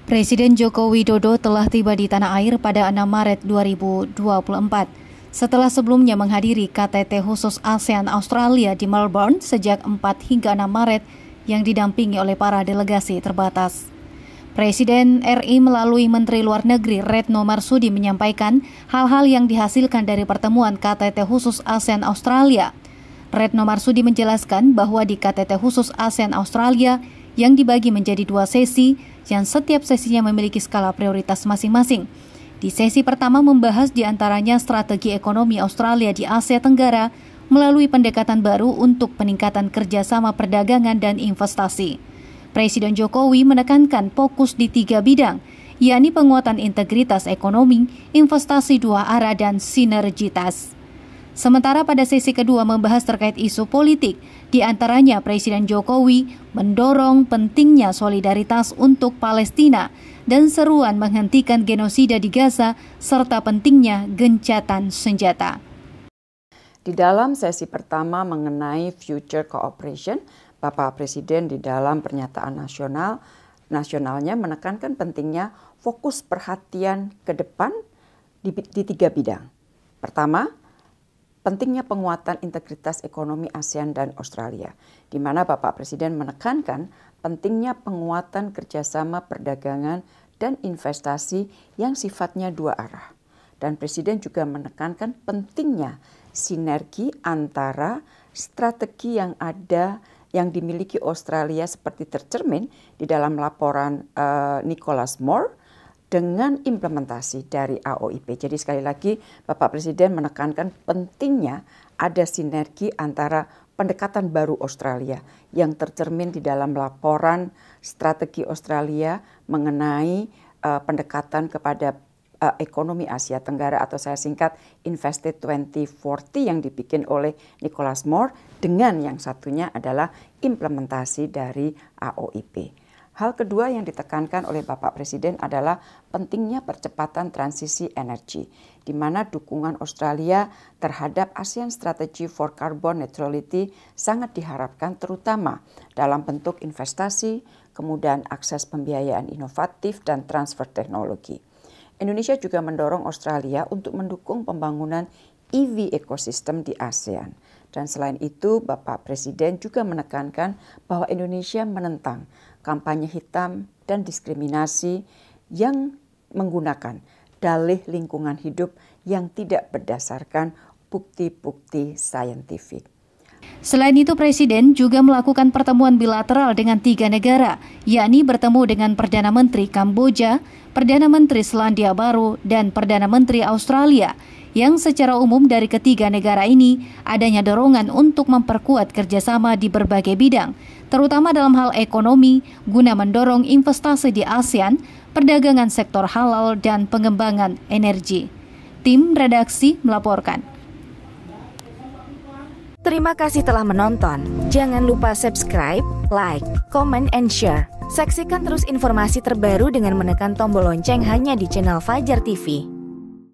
Presiden Joko Widodo telah tiba di tanah air pada 6 Maret 2024. Setelah sebelumnya menghadiri KTT khusus ASEAN Australia di Melbourne sejak 4 hingga 6 Maret yang didampingi oleh para delegasi terbatas. Presiden RI melalui Menteri Luar Negeri Retno Marsudi menyampaikan hal-hal yang dihasilkan dari pertemuan KTT khusus ASEAN Australia. Retno Marsudi menjelaskan bahwa di KTT khusus ASEAN Australia yang dibagi menjadi 2 sesi, yang setiap sesinya memiliki skala prioritas masing-masing. Di sesi pertama membahas diantaranya strategi ekonomi Australia di Asia Tenggara melalui pendekatan baru untuk peningkatan kerjasama perdagangan dan investasi. Presiden Jokowi menekankan fokus di 3 bidang, yakni penguatan integritas ekonomi, investasi 2 arah, dan sinergitas. Sementara pada sesi kedua membahas terkait isu politik, di antaranya Presiden Jokowi mendorong pentingnya solidaritas untuk Palestina dan seruan menghentikan genosida di Gaza serta pentingnya gencatan senjata. Di dalam sesi pertama mengenai future cooperation, Bapak Presiden di dalam pernyataan nasionalnya menekankan pentingnya fokus perhatian ke depan di 3 bidang. Pertama, pentingnya penguatan integritas ekonomi ASEAN dan Australia, di mana Bapak Presiden menekankan pentingnya penguatan kerjasama perdagangan dan investasi yang sifatnya 2 arah. Dan Presiden juga menekankan pentingnya sinergi antara strategi yang ada yang dimiliki Australia seperti tercermin di dalam laporan Nicholas Moore dengan implementasi dari AOIP. Jadi sekali lagi Bapak Presiden menekankan pentingnya ada sinergi antara pendekatan baru Australia yang tercermin di dalam laporan strategi Australia mengenai pendekatan kepada ekonomi Asia Tenggara atau saya singkat Invested 2040 yang dibikin oleh Nicholas Moore dengan yang satunya adalah implementasi dari AOIP. Hal kedua yang ditekankan oleh Bapak Presiden adalah pentingnya percepatan transisi energi, di mana dukungan Australia terhadap ASEAN Strategy for Carbon Neutrality sangat diharapkan terutama dalam bentuk investasi, kemudian akses pembiayaan inovatif dan transfer teknologi. Indonesia juga mendorong Australia untuk mendukung pembangunan EV ekosistem di ASEAN. Dan selain itu, Bapak Presiden juga menekankan bahwa Indonesia menentang kampanye hitam dan diskriminasi yang menggunakan dalih lingkungan hidup yang tidak berdasarkan bukti-bukti saintifik. Selain itu, Presiden juga melakukan pertemuan bilateral dengan 3 negara, yakni bertemu dengan Perdana Menteri Kamboja, Perdana Menteri Selandia Baru, dan Perdana Menteri Australia, yang secara umum dari ketiga negara ini adanya dorongan untuk memperkuat kerjasama di berbagai bidang, terutama dalam hal ekonomi, guna mendorong investasi di ASEAN, perdagangan sektor halal, dan pengembangan energi. Tim redaksi melaporkan. Terima kasih telah menonton. Jangan lupa subscribe, like, comment, and share. Saksikan terus informasi terbaru dengan menekan tombol lonceng hanya di channel Fajar TV.